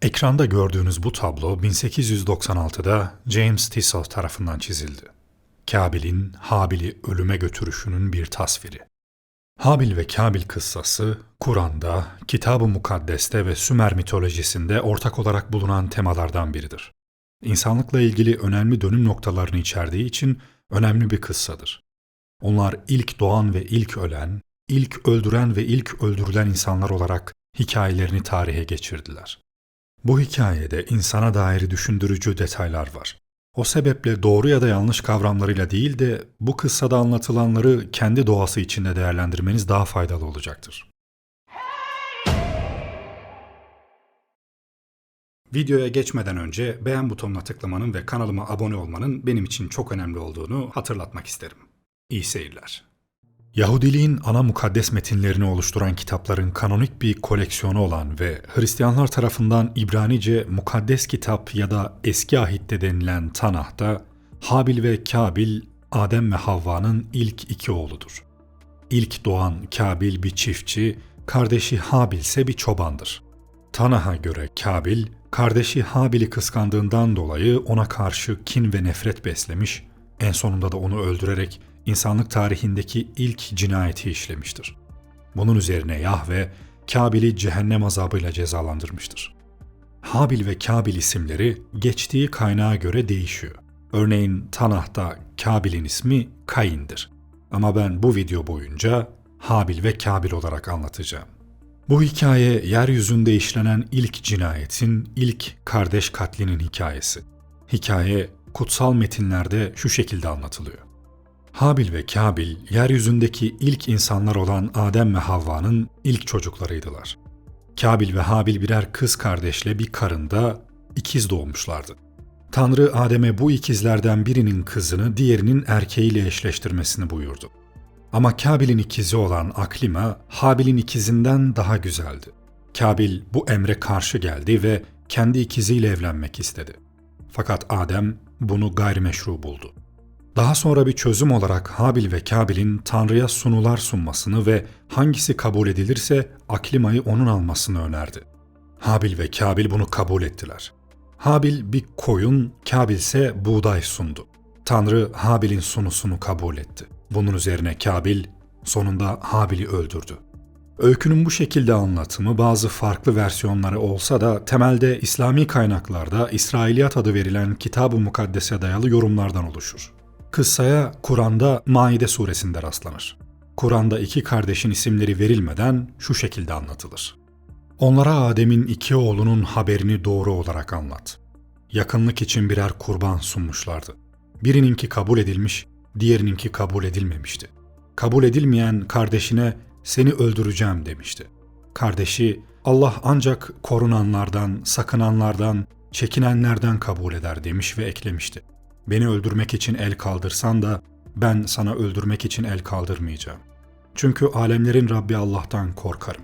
Ekranda gördüğünüz bu tablo 1896'da James Tissot tarafından çizildi. Kabil'in Habil'i ölüme götürüşünün bir tasviri. Habil ve Kabil kıssası, Kur'an'da, Kitab-ı Mukaddes'te ve Sümer mitolojisinde ortak olarak bulunan temalardan biridir. İnsanlıkla ilgili önemli dönüm noktalarını içerdiği için önemli bir kıssadır. Onlar ilk doğan ve ilk ölen, ilk öldüren ve ilk öldürülen insanlar olarak hikayelerini tarihe geçirdiler. Bu hikayede insana dair düşündürücü detaylar var. O sebeple doğru ya da yanlış kavramlarıyla değil de bu kıssada anlatılanları kendi doğası içinde değerlendirmeniz daha faydalı olacaktır. Videoya geçmeden önce beğen butonuna tıklamanın ve kanalıma abone olmanın benim için çok önemli olduğunu hatırlatmak isterim. İyi seyirler. Yahudiliğin ana mukaddes metinlerini oluşturan kitapların kanonik bir koleksiyonu olan ve Hristiyanlar tarafından İbranice mukaddes kitap ya da eski ahitte denilen Tanah'ta Habil ve Kabil, Adem ve Havva'nın ilk iki oğludur. İlk doğan Kabil bir çiftçi, kardeşi Habil ise bir çobandır. Tanah'a göre Kabil, kardeşi Habil'i kıskandığından dolayı ona karşı kin ve nefret beslemiş, en sonunda da onu öldürerek insanlık tarihindeki ilk cinayeti işlemiştir. Bunun üzerine Yahve, Kabil'i cehennem azabıyla cezalandırmıştır. Habil ve Kabil isimleri geçtiği kaynağa göre değişiyor. Örneğin Tanah'ta Kabil'in ismi Kayin'dir. Ama ben bu video boyunca Habil ve Kabil olarak anlatacağım. Bu hikaye yeryüzünde işlenen ilk cinayetin, ilk kardeş katlinin hikayesi. Hikaye kutsal metinlerde şu şekilde anlatılıyor. Habil ve Kabil, yeryüzündeki ilk insanlar olan Adem ve Havva'nın ilk çocuklarıydılar. Kabil ve Habil birer kız kardeşle bir karında ikiz doğmuşlardı. Tanrı Adem'e bu ikizlerden birinin kızını diğerinin erkeğiyle eşleştirmesini buyurdu. Ama Kabil'in ikizi olan Aklima, Habil'in ikizinden daha güzeldi. Kabil bu emre karşı geldi ve kendi ikiziyle evlenmek istedi. Fakat Adem bunu gayrimeşru buldu. Daha sonra bir çözüm olarak Habil ve Kabil'in Tanrı'ya sunular sunmasını ve hangisi kabul edilirse Aklima'yı onun almasını önerdi. Habil ve Kabil bunu kabul ettiler. Habil bir koyun, Kabil ise buğday sundu. Tanrı Habil'in sunusunu kabul etti. Bunun üzerine Kabil sonunda Habil'i öldürdü. Öykünün bu şekilde anlatımı bazı farklı versiyonları olsa da temelde İslami kaynaklarda İsrailiyat adı verilen Kitab-ı Mukaddes'e dayalı yorumlardan oluşur. Kıssaya Kur'an'da Maide suresinde rastlanır. Kur'an'da iki kardeşin isimleri verilmeden şu şekilde anlatılır. Onlara Adem'in iki oğlunun haberini doğru olarak anlat. Yakınlık için birer kurban sunmuşlardı. Birininki kabul edilmiş, diğerininki kabul edilmemişti. Kabul edilmeyen kardeşine seni öldüreceğim demişti. Kardeşi Allah ancak korunanlardan, sakınanlardan, çekinenlerden kabul eder demiş ve eklemişti. Beni öldürmek için el kaldırsan da ben sana öldürmek için el kaldırmayacağım. Çünkü alemlerin Rabbi Allah'tan korkarım.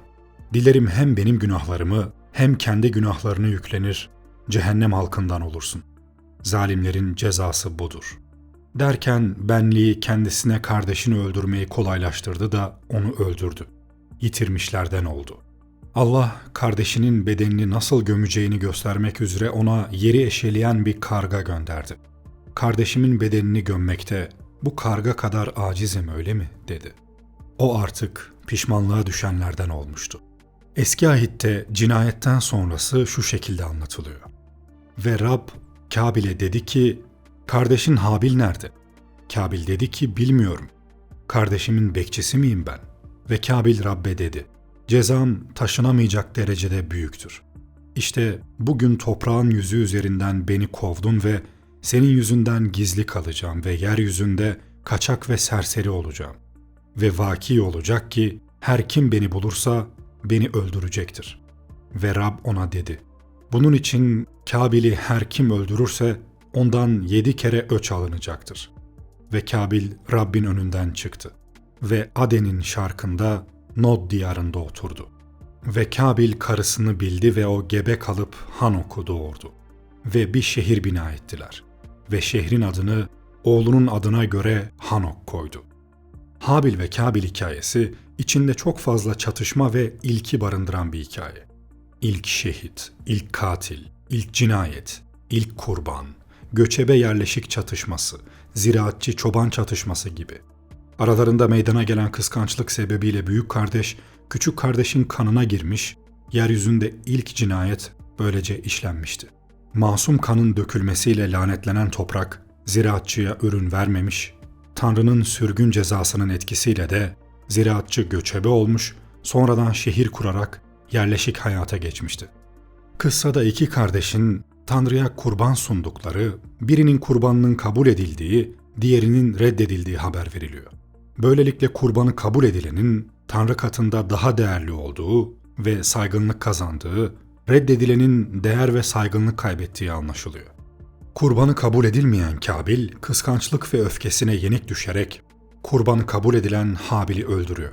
Dilerim hem benim günahlarımı hem kendi günahlarını yüklenir, cehennem halkından olursun. Zalimlerin cezası budur. Derken benliği kendisine kardeşini öldürmeyi kolaylaştırdı da onu öldürdü. Yitirmişlerden oldu. Allah kardeşinin bedenini nasıl gömeceğini göstermek üzere ona yeri eşeleyen bir karga gönderdi. Kardeşimin bedenini gömmekte bu karga kadar acizim öyle mi dedi. O artık pişmanlığa düşenlerden olmuştu. Eski ahitte cinayetten sonrası şu şekilde anlatılıyor. Ve Rab Kabil'e dedi ki, kardeşin Habil nerede? Kabil dedi ki, bilmiyorum. Kardeşimin bekçisi miyim ben? Ve Kabil Rabbe dedi, cezam taşınamayacak derecede büyüktür. İşte bugün toprağın yüzü üzerinden beni kovdun ve senin yüzünden gizli kalacağım ve yeryüzünde kaçak ve serseri olacağım. Ve vaki olacak ki her kim beni bulursa beni öldürecektir. Ve Rab ona dedi, bunun için Kabil'i her kim öldürürse ondan 7 kere öç alınacaktır. Ve Kabil Rabbin önünden çıktı. Ve Aden'in şarkında Nod diyarında oturdu. Ve Kabil karısını bildi ve o gebe kalıp Hanok'u doğurdu. Ve bir şehir bina ettiler. Ve şehrin adını oğlunun adına göre Hanok koydu. Habil ve Kabil hikayesi içinde çok fazla çatışma ve ilki barındıran bir hikaye. İlk şehit, ilk katil, ilk cinayet, ilk kurban, göçebe yerleşik çatışması, ziraatçı-çoban çatışması gibi. Aralarında meydana gelen kıskançlık sebebiyle büyük kardeş, küçük kardeşin kanına girmiş, yeryüzünde ilk cinayet böylece işlenmişti. Masum kanın dökülmesiyle lanetlenen toprak, ziraatçıya ürün vermemiş, Tanrı'nın sürgün cezasının etkisiyle de ziraatçı göçebe olmuş, sonradan şehir kurarak yerleşik hayata geçmişti. Kıssada iki kardeşin Tanrı'ya kurban sundukları, birinin kurbanının kabul edildiği, diğerinin reddedildiği haber veriliyor. Böylelikle kurbanı kabul edilenin Tanrı katında daha değerli olduğu ve saygınlık kazandığı, reddedilenin değer ve saygınlık kaybettiği anlaşılıyor. Kurbanı kabul edilmeyen Kabil, kıskançlık ve öfkesine yenik düşerek kurbanı kabul edilen Habil'i öldürüyor.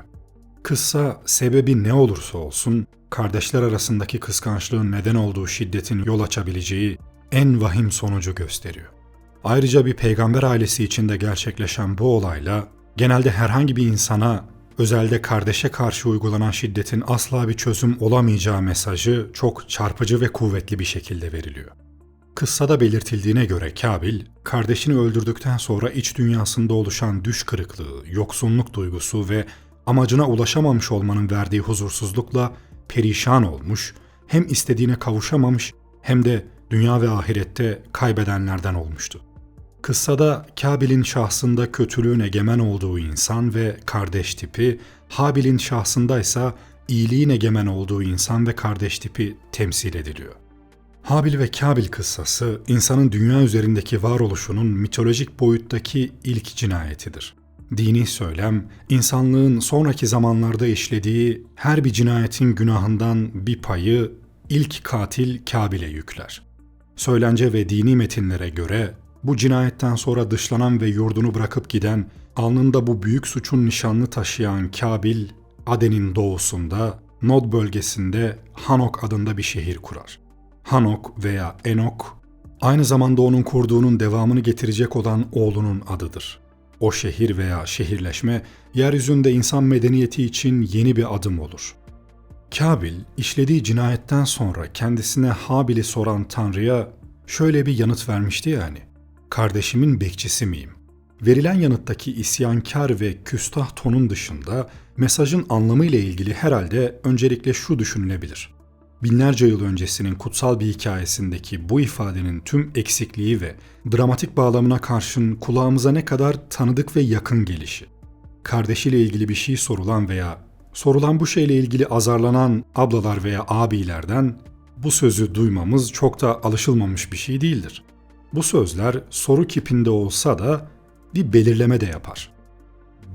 Kıssa sebebi ne olursa olsun, kardeşler arasındaki kıskançlığın neden olduğu şiddetin yol açabileceği en vahim sonucu gösteriyor. Ayrıca bir peygamber ailesi içinde gerçekleşen bu olayla genelde herhangi bir insana, özelde kardeşe karşı uygulanan şiddetin asla bir çözüm olamayacağı mesajı çok çarpıcı ve kuvvetli bir şekilde veriliyor. Kıssada belirtildiğine göre Kabil, kardeşini öldürdükten sonra iç dünyasında oluşan düş kırıklığı, yoksunluk duygusu ve amacına ulaşamamış olmanın verdiği huzursuzlukla perişan olmuş, hem istediğine kavuşamamış hem de dünya ve ahirette kaybedenlerden olmuştu. Kıssada Kabil'in şahsında kötülüğün egemen olduğu insan ve kardeş tipi, Habil'in şahsında ise iyiliğin egemen olduğu insan ve kardeş tipi temsil ediliyor. Habil ve Kabil kıssası, insanın dünya üzerindeki varoluşunun mitolojik boyuttaki ilk cinayetidir. Dini söylem, insanlığın sonraki zamanlarda işlediği her bir cinayetin günahından bir payı ilk katil Kabil'e yükler. Söylence ve dini metinlere göre bu cinayetten sonra dışlanan ve yurdunu bırakıp giden, alnında bu büyük suçun nişanını taşıyan Kabil, Aden'in doğusunda, Nod bölgesinde Hanok adında bir şehir kurar. Hanok veya Enok, aynı zamanda onun kurduğunun devamını getirecek olan oğlunun adıdır. O şehir veya şehirleşme, yeryüzünde insan medeniyeti için yeni bir adım olur. Kabil, işlediği cinayetten sonra kendisine Habil'i soran Tanrı'ya şöyle bir yanıt vermişti yani, kardeşimin bekçisi miyim? Verilen yanıttaki isyankar ve küstah tonun dışında mesajın anlamı ile ilgili herhalde öncelikle şu düşünülebilir. Binlerce yıl öncesinin kutsal bir hikayesindeki bu ifadenin tüm eksikliği ve dramatik bağlamına karşın kulağımıza ne kadar tanıdık ve yakın gelişi. Kardeşiyle ilgili bir şey sorulan veya sorulan bu şeyle ilgili azarlanan ablalar veya abilerden bu sözü duymamız çok da alışılmamış bir şey değildir. Bu sözler soru kipinde olsa da bir belirleme de yapar.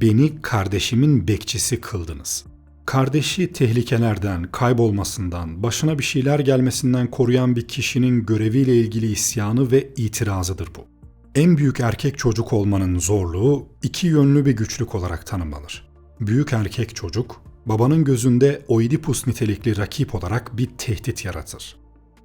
Beni kardeşimin bekçisi kıldınız. Kardeşi tehlikelerden, kaybolmasından, başına bir şeyler gelmesinden koruyan bir kişinin göreviyle ilgili isyanı ve itirazıdır bu. En büyük erkek çocuk olmanın zorluğu iki yönlü bir güçlük olarak tanımlanır. Büyük erkek çocuk, babanın gözünde Oidipus nitelikli rakip olarak bir tehdit yaratır.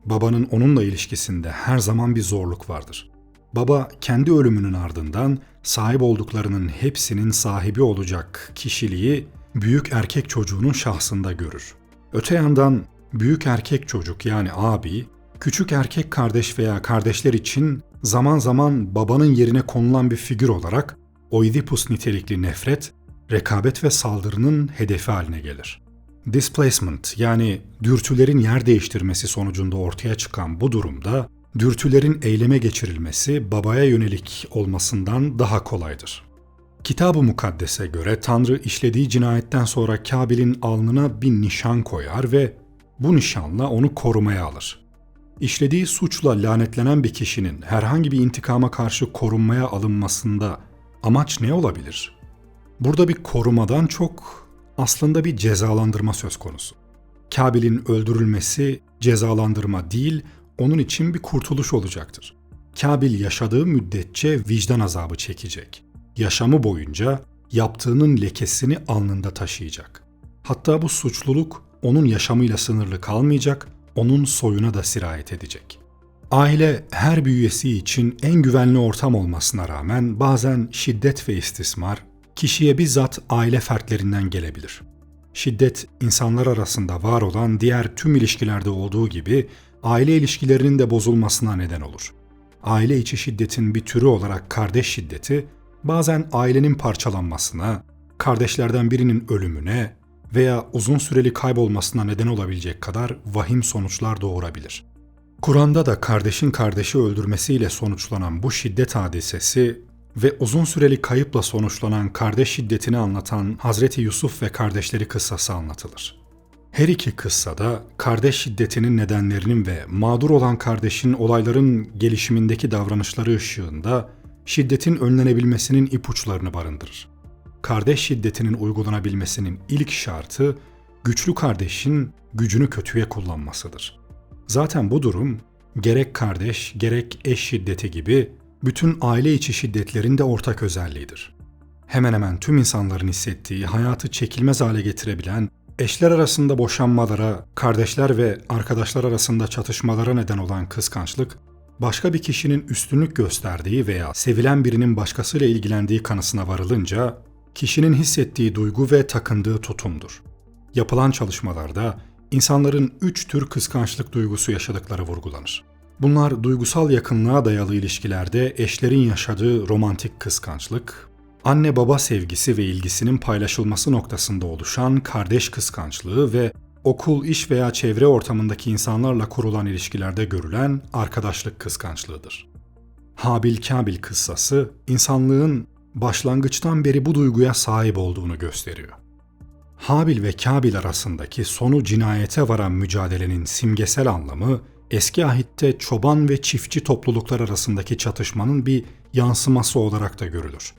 Babanın onunla ilişkisinde her zaman bir zorluk vardır. Baba kendi ölümünün ardından sahip olduklarının hepsinin sahibi olacak kişiliği büyük erkek çocuğunun şahsında görür. Öte yandan büyük erkek çocuk yani abi, küçük erkek kardeş veya kardeşler için zaman zaman babanın yerine konulan bir figür olarak Oidipus nitelikli nefret, rekabet ve saldırının hedefi haline gelir. Displacement yani dürtülerin yer değiştirmesi sonucunda ortaya çıkan bu durumda dürtülerin eyleme geçirilmesi babaya yönelik olmasından daha kolaydır. Kitab-ı Mukaddes'e göre Tanrı işlediği cinayetten sonra Kabil'in alnına bir nişan koyar ve bu nişanla onu korumaya alır. İşlediği suçla lanetlenen bir kişinin herhangi bir intikama karşı korunmaya alınmasında amaç ne olabilir? Burada bir korumadan çok aslında bir cezalandırma söz konusu. Kabil'in öldürülmesi cezalandırma değil, onun için bir kurtuluş olacaktır. Kabil yaşadığı müddetçe vicdan azabı çekecek. Yaşamı boyunca yaptığının lekesini alnında taşıyacak. Hatta bu suçluluk onun yaşamıyla sınırlı kalmayacak, onun soyuna da sirayet edecek. Aile her bir üyesi için en güvenli ortam olmasına rağmen bazen şiddet ve istismar kişiye bizzat aile fertlerinden gelebilir. Şiddet, insanlar arasında var olan diğer tüm ilişkilerde olduğu gibi aile ilişkilerinin de bozulmasına neden olur. Aile içi şiddetin bir türü olarak kardeş şiddeti, bazen ailenin parçalanmasına, kardeşlerden birinin ölümüne veya uzun süreli kaybolmasına neden olabilecek kadar vahim sonuçlar doğurabilir. Kur'an'da da kardeşin kardeşi öldürmesiyle sonuçlanan bu şiddet hadisesi ve uzun süreli kayıpla sonuçlanan kardeş şiddetini anlatan Hazreti Yusuf ve kardeşleri kıssası anlatılır. Her iki kıssada kardeş şiddetinin nedenlerinin ve mağdur olan kardeşin olayların gelişimindeki davranışları ışığında şiddetin önlenebilmesinin ipuçlarını barındırır. Kardeş şiddetinin uygulanabilmesinin ilk şartı güçlü kardeşin gücünü kötüye kullanmasıdır. Zaten bu durum gerek kardeş gerek eş şiddeti gibi bütün aile içi şiddetlerin de ortak özelliğidir. Hemen hemen tüm insanların hissettiği, hayatı çekilmez hale getirebilen, eşler arasında boşanmalara, kardeşler ve arkadaşlar arasında çatışmalara neden olan kıskançlık, başka bir kişinin üstünlük gösterdiği veya sevilen birinin başkasıyla ilgilendiği kanısına varılınca, kişinin hissettiği duygu ve takındığı tutumdur. Yapılan çalışmalarda insanların 3 tür kıskançlık duygusu yaşadıkları vurgulanır. Bunlar duygusal yakınlığa dayalı ilişkilerde eşlerin yaşadığı romantik kıskançlık, anne baba sevgisi ve ilgisinin paylaşılması noktasında oluşan kardeş kıskançlığı ve okul, iş veya çevre ortamındaki insanlarla kurulan ilişkilerde görülen arkadaşlık kıskançlığıdır. Habil-Kabil kıssası, insanlığın başlangıçtan beri bu duyguya sahip olduğunu gösteriyor. Habil ve Kabil arasındaki sonu cinayete varan mücadelenin simgesel anlamı, eski ahitte çoban ve çiftçi topluluklar arasındaki çatışmanın bir yansıması olarak da görülür.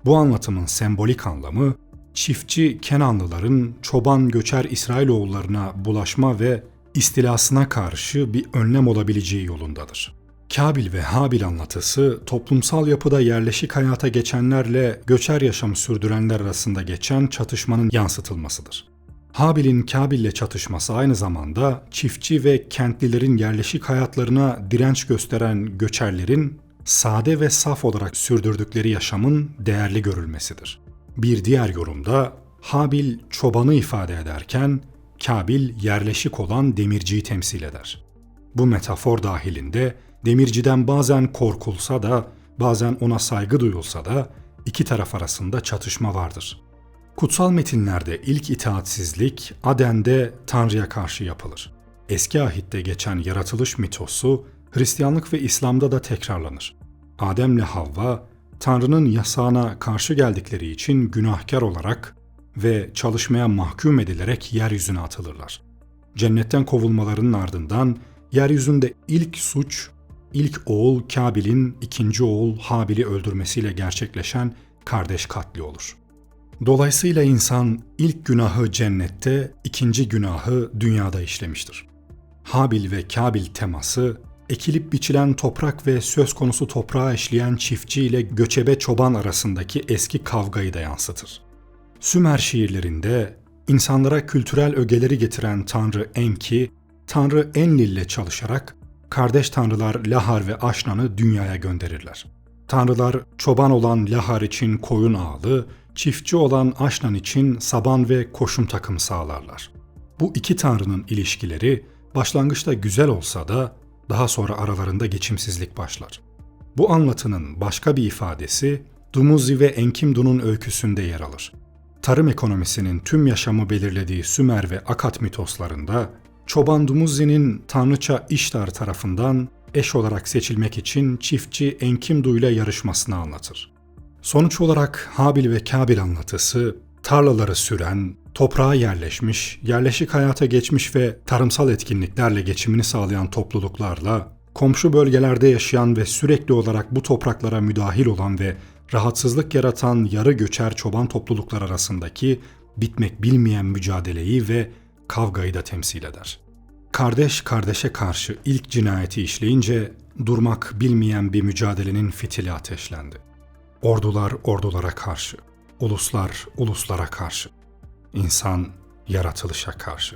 Bu anlatımın sembolik anlamı, çiftçi Kenanlıların çoban göçer İsrailoğullarına bulaşma ve istilasına karşı bir önlem olabileceği yolundadır. Kabil ve Habil anlatısı, toplumsal yapıda yerleşik hayata geçenlerle göçer yaşamı sürdürenler arasında geçen çatışmanın yansıtılmasıdır. Habil'in Kabil'le çatışması aynı zamanda çiftçi ve kentlilerin yerleşik hayatlarına direnç gösteren göçerlerin sade ve saf olarak sürdürdükleri yaşamın değerli görülmesidir. Bir diğer yorumda Habil çobanı ifade ederken Kabil yerleşik olan demirciyi temsil eder. Bu metafor dahilinde demirciden bazen korkulsa da bazen ona saygı duyulsa da iki taraf arasında çatışma vardır. Kutsal metinlerde ilk itaatsizlik Aden'de Tanrı'ya karşı yapılır. Eski ahitte geçen yaratılış mitosu Hristiyanlık ve İslam'da da tekrarlanır. Adem'le Havva, Tanrı'nın yasağına karşı geldikleri için günahkar olarak ve çalışmaya mahkum edilerek yeryüzüne atılırlar. Cennetten kovulmalarının ardından yeryüzünde ilk suç, ilk oğul Kabil'in ikinci oğul Habil'i öldürmesiyle gerçekleşen kardeş katli olur. Dolayısıyla insan ilk günahı cennette, ikinci günahı dünyada işlemiştir. Habil ve Kabil teması, ekilip biçilen toprak ve söz konusu toprağa eşleyen çiftçi ile göçebe çoban arasındaki eski kavgayı da yansıtır. Sümer şiirlerinde insanlara kültürel ögeleri getiren tanrı Enki, tanrı Enlil ile çalışarak kardeş tanrılar Lahar ve Aşnan'ı dünyaya gönderirler. Tanrılar çoban olan Lahar için koyun ağlı, çiftçi olan Aşnan için saban ve koşum takım sağlarlar. Bu iki tanrının ilişkileri başlangıçta güzel olsa da daha sonra aralarında geçimsizlik başlar. Bu anlatının başka bir ifadesi Dumuzi ve Enkimdu'nun öyküsünde yer alır. Tarım ekonomisinin tüm yaşamı belirlediği Sümer ve Akat mitoslarında çoban Dumuzi'nin tanrıça İştar tarafından eş olarak seçilmek için çiftçi Enkimdu ile yarışmasını anlatır. Sonuç olarak Habil ve Kabil anlatısı, tarlaları süren, toprağa yerleşmiş, yerleşik hayata geçmiş ve tarımsal etkinliklerle geçimini sağlayan topluluklarla, komşu bölgelerde yaşayan ve sürekli olarak bu topraklara müdahil olan ve rahatsızlık yaratan yarı göçer çoban topluluklar arasındaki bitmek bilmeyen mücadeleyi ve kavgayı da temsil eder. Kardeş kardeşe karşı ilk cinayeti işleyince durmak bilmeyen bir mücadelenin fitili ateşlendi. Ordular ordulara karşı, uluslar uluslara karşı, insan yaratılışa karşı.